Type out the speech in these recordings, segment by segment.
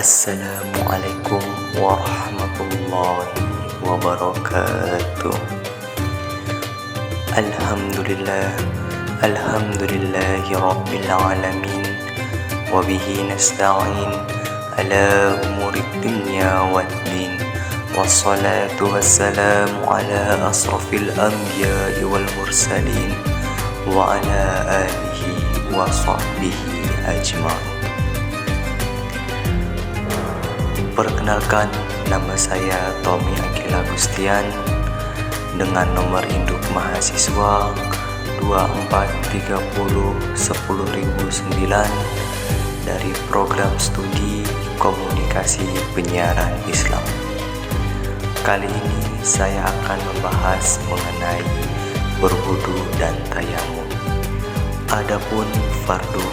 Assalamualaikum warahmatullahi wabarakatuh. Alhamdulillah, alhamdulillahi rabbil alamin. Wabihi nasta'in ala umurid dunya waddin. Wassalatu wassalamu ala asrafil anbiya'i wal mursalin. Wa ala alihi wa sahbihi ajma'in. Perkenalkan, nama saya Tommy Akil Agustian dengan nomor induk mahasiswa 24301009 dari program studi komunikasi penyiaran Islam. Kali ini saya akan membahas mengenai berwudu dan tayamum. Adapun fardu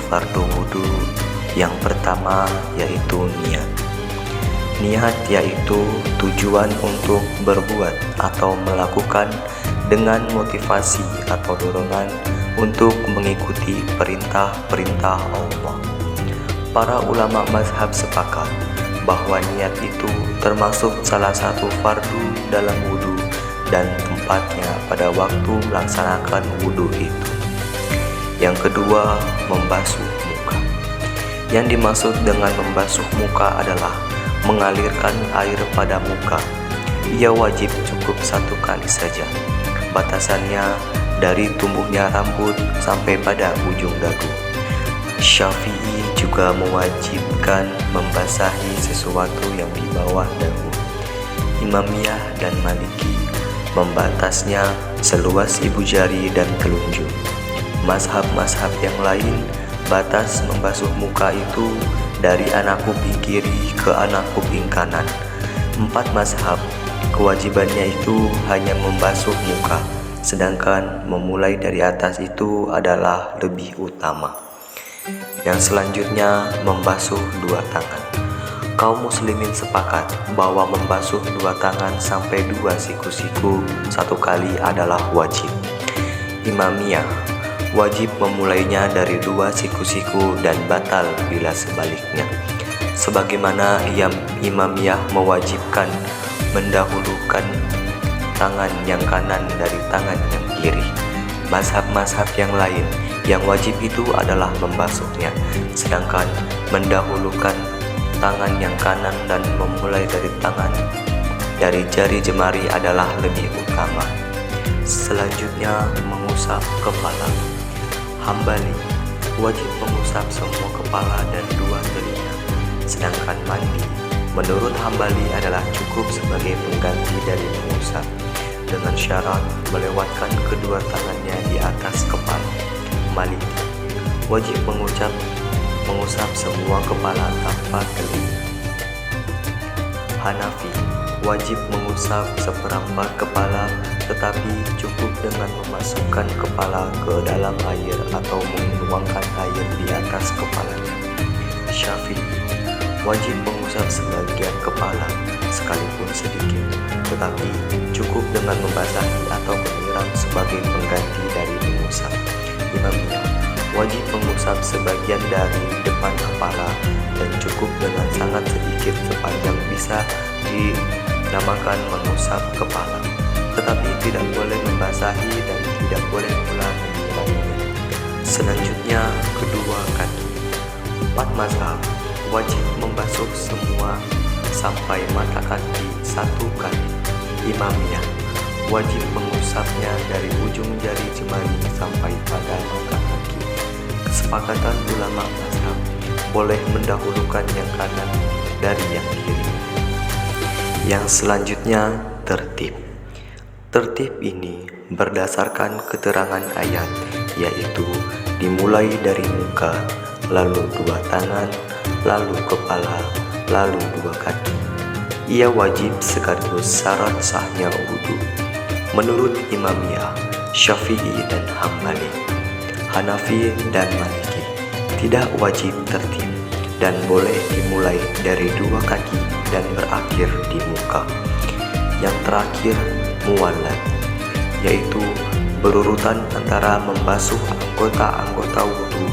wudu, yang pertama yaitu niat. Niat yaitu tujuan untuk berbuat atau melakukan dengan motivasi atau dorongan untuk mengikuti perintah-perintah Allah. Para ulama mazhab sepakat bahwa niat itu termasuk salah satu fardu dalam wudu dan tempatnya pada waktu melaksanakan wudu itu. Yang kedua, membasuh muka. Yang dimaksud dengan membasuh muka adalah mengalirkan air pada muka. Ia wajib cukup satu kali saja. Batasannya dari tumbuhnya rambut sampai pada ujung dagu. Syafi'i juga mewajibkan membasahi sesuatu yang di bawah dagu. Imamiyah dan Maliki membatasnya seluas ibu jari dan telunjuk. Mazhab-mazhab yang lain batas membasuh muka itu dari anak kuping kiri ke anak kuping kanan. 4 mazhab kewajibannya itu hanya membasuh muka, sedangkan memulai dari atas itu adalah lebih utama. Yang selanjutnya, membasuh 2 tangan. Kaum muslimin sepakat bahwa membasuh 2 tangan sampai 2 siku-siku satu kali adalah wajib. Imamiyah wajib memulainya dari 2 siku-siku dan batal bila sebaliknya. Sebagaimana Imamiyah mewajibkan mendahulukan tangan yang kanan dari tangan yang kiri. Mazhab-mazhab yang lain yang wajib itu adalah membasuhnya, sedangkan mendahulukan tangan yang kanan dan memulai dari jari jemari adalah lebih utama. Selanjutnya, mengusap kepala. Hambali wajib mengusap semua kepala dan 2 telinga, sedangkan mandi menurut Hambali adalah cukup sebagai pengganti dari mengusap, dengan syarat melewatkan kedua tangannya di atas kepala. Maliki wajib mengusap semua kepala tanpa telinga. Hanafi wajib mengusap seperempat kepala, tetapi cukup dengan memasukkan kepala ke dalam air atau menuangkan air di atas kepalanya. Syafi'i wajib mengusap sebagian kepala sekalipun sedikit, tetapi cukup dengan membasahi atau menyiram sebagai pengganti dari mengusap. Imamiyah wajib mengusap sebagian dari depan kepala dan cukup dengan sangat sedikit sepanjang bisa dinamakan mengusap kepala, tetapi tidak boleh membasahi dan tidak boleh pula menyiramnya. Selanjutnya, kedua kaki. 4 mazhab wajib membasuh semua sampai mata kaki 1 kali. Imamiyah wajib mengusapnya dari ujung jari jemari sampai pada mata kaki. Kesepakatan ulama mazhab boleh mendahulukan yang kanan dari yang kiri. Yang selanjutnya, tertib. Tertib ini berdasarkan keterangan ayat, yaitu dimulai dari muka, lalu 2 tangan, lalu kepala, lalu 2 kaki. Ia wajib sekaligus syarat sahnya wudu. Menurut Imamiyah, Syafi'i dan Hambali, Hanafi dan Maliki tidak wajib tertib dan boleh dimulai dari 2 kaki dan berakhir di muka. Yang terakhir, muwallat, yaitu berurutan antara membasuh anggota-anggota wudu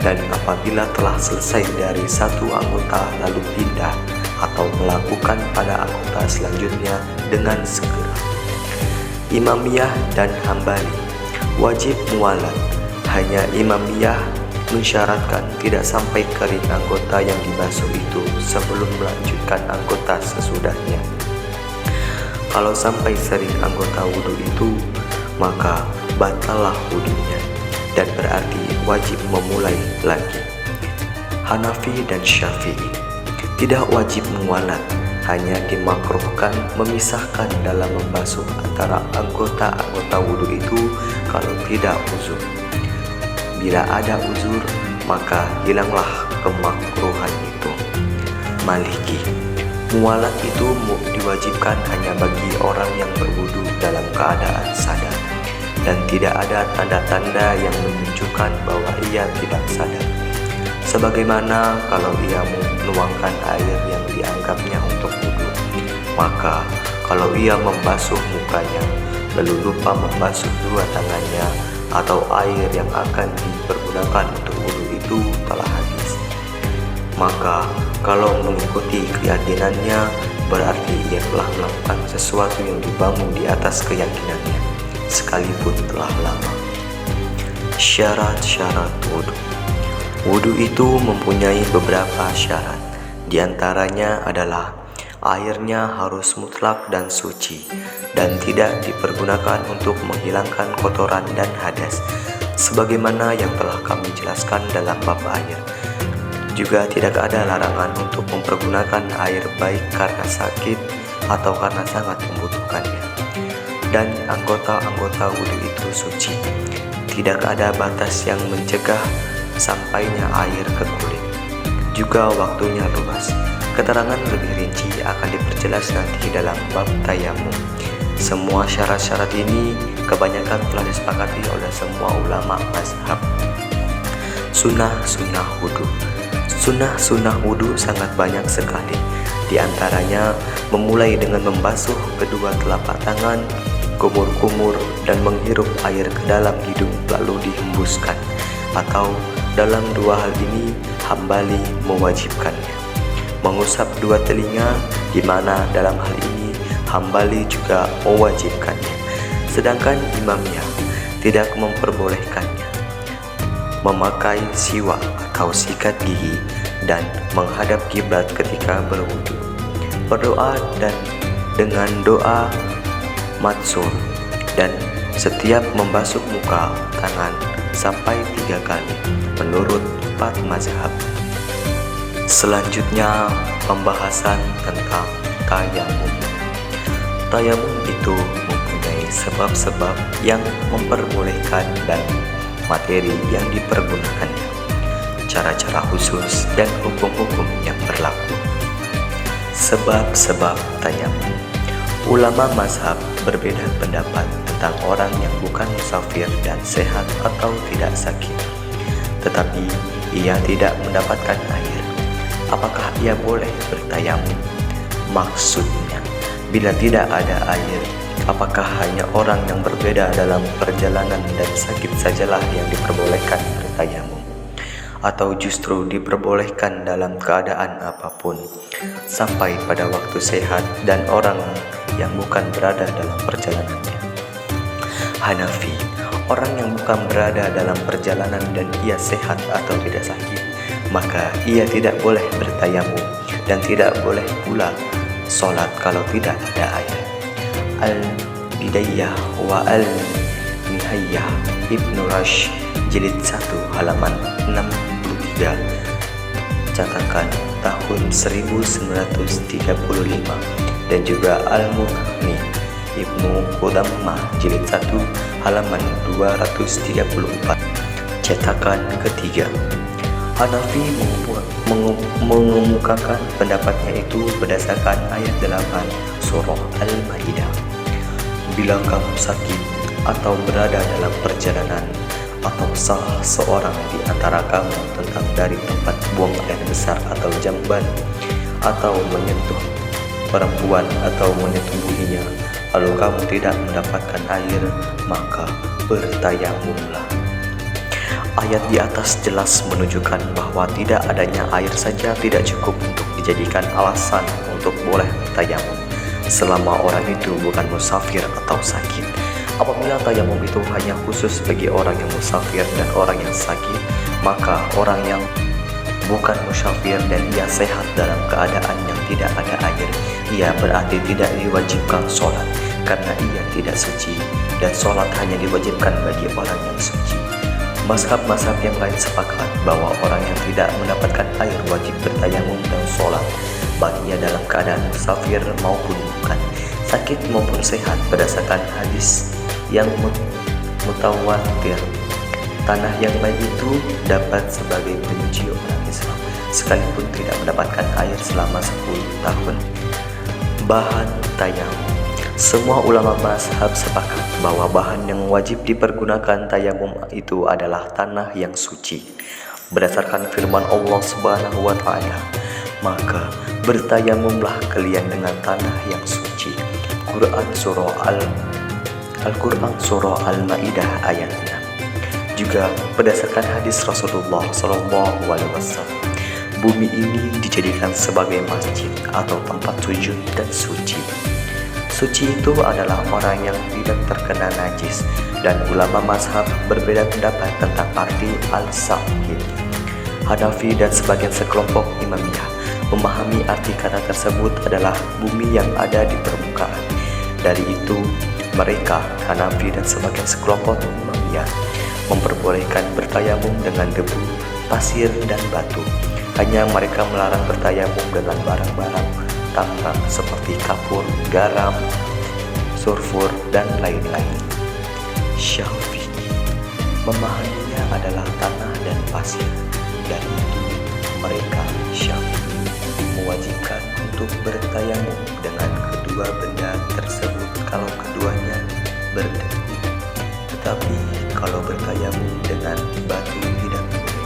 dan apabila telah selesai dari satu anggota lalu pindah atau melakukan pada anggota selanjutnya dengan segera. Imamiyah dan Hambali wajib muwalat. Hanya Imamiyah mensyaratkan tidak sampai kering anggota yang dibasuh itu sebelum melanjutkan anggota sesudahnya. Kalau sampai sering anggota wudhu itu, maka batallah wudhunya dan berarti wajib memulai lagi. Hanafi dan Syafi'i tidak wajib muwalat, hanya dimakruhkan memisahkan dalam membasuh antara anggota-anggota wudhu itu kalau tidak uzur. Bila ada uzur, maka hilanglah kemakruhan itu. Maliki, muwalat itu diwajibkan hanya bagi orang yang berwudu dalam keadaan sadar dan tidak ada tanda-tanda yang menunjukkan bahwa ia tidak sadar. Sebagaimana kalau ia menuangkan air yang dianggapnya untuk wudu, maka kalau ia membasuh mukanya lalu lupa membasuh dua tangannya atau air yang akan dipergunakan untuk wudu itu telah habis, maka kalau mengikuti keyakinannya berarti ia telah melakukan sesuatu yang dibangun di atas keyakinannya sekalipun telah lama. Syarat-syarat wudu. Wudu itu mempunyai beberapa syarat. Di antaranya adalah airnya harus mutlak dan suci dan tidak dipergunakan untuk menghilangkan kotoran dan hadas sebagaimana yang telah kami jelaskan dalam bab air. Juga tidak ada larangan untuk mempergunakan air baik karena sakit atau karena sangat membutuhkannya. Dan anggota-anggota wudhu itu suci. Tidak ada batas yang mencegah sampainya air ke kulit. Juga waktunya luas. Keterangan lebih rinci akan diperjelas nanti dalam bab tayamum. Semua syarat-syarat ini kebanyakan telah disepakati oleh semua ulama mazhab. Sunnah-sunnah wudhu. Sunnah-sunnah wudhu sangat banyak sekali. Di antaranya memulai dengan membasuh kedua telapak tangan, kumur-kumur, dan menghirup air ke dalam hidung lalu dihembuskan. Atau dalam dua hal ini Hambali mewajibkannya. Mengusap dua telinga, di mana dalam hal ini Hambali juga mewajibkannya. Sedangkan Imamiyah tidak memperbolehkannya. Memakai siwak atau sikat gigi dan menghadap kiblat ketika berwudu. Berdoa dan dengan doa matsur dan setiap membasuh muka, tangan sampai 3 kali menurut 4 mazhab. Selanjutnya pembahasan tentang tayamum. Tayamum itu mempunyai sebab-sebab yang memperbolehkan dan materi yang dipergunakannya, cara-cara khusus dan hukum-hukum yang berlaku. Sebab-sebab tayamum. Ulama mazhab berbeda pendapat tentang orang yang bukan musafir dan sehat atau tidak sakit, tetapi ia tidak mendapatkan air. Apakah ia boleh bertayamum? Maksudnya, bila tidak ada air, apakah hanya orang yang berbeda dalam perjalanan dan sakit sajalah yang diperbolehkan bertayamum? Atau justru diperbolehkan dalam keadaan apapun, sampai pada waktu sehat dan orang yang bukan berada dalam perjalanannya? Hanafi, orang yang bukan berada dalam perjalanan dan ia sehat atau tidak sakit, maka ia tidak boleh bertayamum dan tidak boleh pula sholat kalau tidak ada air. Al-Bidayah wa Al-Nihayah Ibnu Rushd jilid 1 halaman 63 cetakan tahun 1935, dan juga Al-Mughni Ibnu Qudamah jilid 1 halaman 234 cetakan ketiga. Hanafi mengemukakan pendapatnya itu berdasarkan ayat 8 surah Al-Maidah. Bila kamu sakit atau berada dalam perjalanan atau salah seorang di antara kamu tentang dari tempat buang air besar atau jamban, atau menyentuh perempuan atau menyetubuhinya, lalu kamu tidak mendapatkan air, maka bertayamumlah. Ayat di atas jelas menunjukkan bahwa tidak adanya air saja tidak cukup untuk dijadikan alasan untuk boleh tayamum selama orang itu bukan musafir atau sakit. Apabila tayamum itu hanya khusus bagi orang yang musafir dan orang yang sakit, maka orang yang bukan musafir dan ia sehat dalam keadaan yang tidak ada air, ia berarti tidak diwajibkan sholat karena ia tidak suci, dan sholat hanya diwajibkan bagi orang yang suci. Mazhab-mazhab yang lain sepakat bahwa orang yang tidak mendapatkan air wajib bertayamum dan sholat, baik ia dalam keadaan musafir maupun bukan, sakit maupun sehat, berdasarkan hadis yang mutawatir. Tanah yang baik itu dapat sebagai penyuci orang Islam sekalipun tidak mendapatkan air selama 10 tahun. Bahan tayamum. Semua ulama mazhab sepakat bahwa bahan yang wajib dipergunakan tayamum itu adalah tanah yang suci. Berdasarkan firman Allah Subhanahu wa taala, maka bertayamumlah kalian dengan tanah yang suci. Al-Quran surah Al-Maidah ayat 6. Juga berdasarkan hadis Rasulullah SAW, bumi ini dijadikan sebagai masjid atau tempat sujud dan suci. Suci itu adalah orang yang tidak terkena najis, dan ulama mazhab berbeda pendapat tentang arti al-sa'id. Hanafi dan sebagian sekelompok imamiyah memahami arti kata tersebut adalah bumi yang ada di permukaan. Dari itu, mereka, Hanafi dan sebagian sekelompok imamiyah, memperbolehkan bertayamum dengan debu, pasir, dan batu. Hanya mereka melarang bertayamum dengan barang-barang tambang seperti kapur, garam, sulfur, dan lain-lain. Syafi'i memahaminya adalah tanah dan pasir. Dari itu, mereka Syafi'i mewajibkan untuk bertayamum dengan kedua benda tersebut kalau keduanya berdebu. Tetapi kalau bertayamum dengan batu tidak boleh.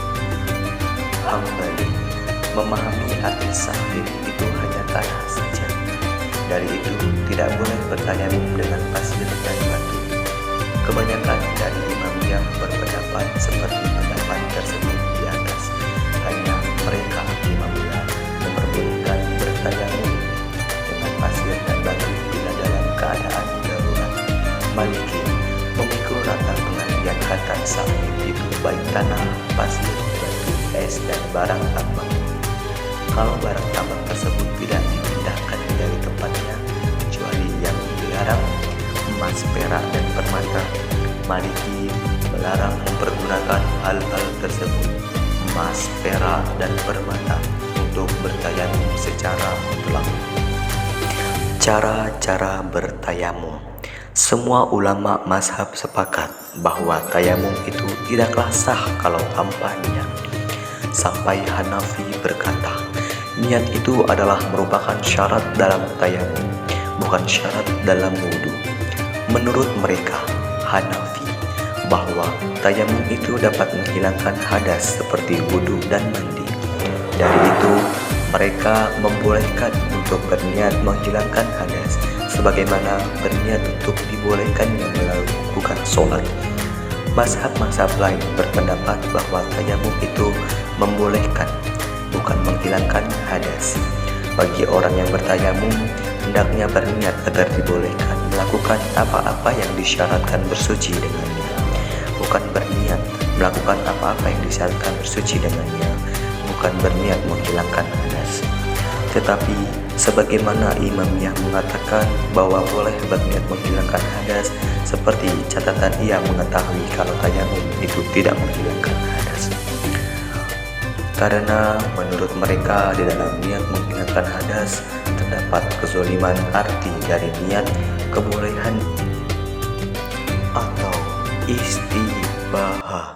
Hambali memahami arti sa'id itu hanya tanah saja. Dari itu tidak boleh bertayamum dengan pasir dan batu. Kebanyakan dari imamiyah berpendapat seperti pendapat tersebut di atas. Hanya mereka imamiyah memperbolehkan bertayamum dengan pasir dan batu bila dalam keadaan darurat. Maliki memikul rata pengertian kata sa'id itu baik tanah, pasir, batu, es, dan barang tambang. Kalau barang tambang tersebut tidak dipindahkan dari tempatnya kecuali yang dilarang, emas, perak, dan permata, Maliki melarang mempergunakan hal-hal tersebut, emas, perak, dan permata, untuk bertayamum secara mutlak. Cara-cara bertayamum. Semua ulama mazhab sepakat bahwa tayamum itu tidaklah sah kalau tanpa niat. Sampai Hanafi berkata, niat itu adalah merupakan syarat dalam tayamum, bukan syarat dalam wudhu. Menurut mereka, Hanafi, bahwa tayamum itu dapat menghilangkan hadas seperti wudhu dan mandi. Dari itu, mereka membolehkan untuk berniat menghilangkan hadas, sebagaimana berniat untuk dibolehkannya melakukan sholat. Mazhab-mazhab lain berpendapat bahwa tayamum itu membolehkan, bukan menghilangkan hadas. Bagi orang yang bertayamum, hendaknya berniat agar dibolehkan melakukan apa-apa yang disyaratkan bersuci dengannya, bukan berniat melakukan apa-apa yang disyaratkan bersuci dengannya, bukan berniat menghilangkan hadas. Tetapi sebagaimana imamiyah mengatakan bahwa boleh berniat menghilangkan hadas, seperti catatan ia mengetahui kalau tayamum itu tidak menghilangkan hadas. Karena menurut mereka di dalam niat menghilangkan hadas terdapat kezoliman arti dari niat kebolehan atau istibahah.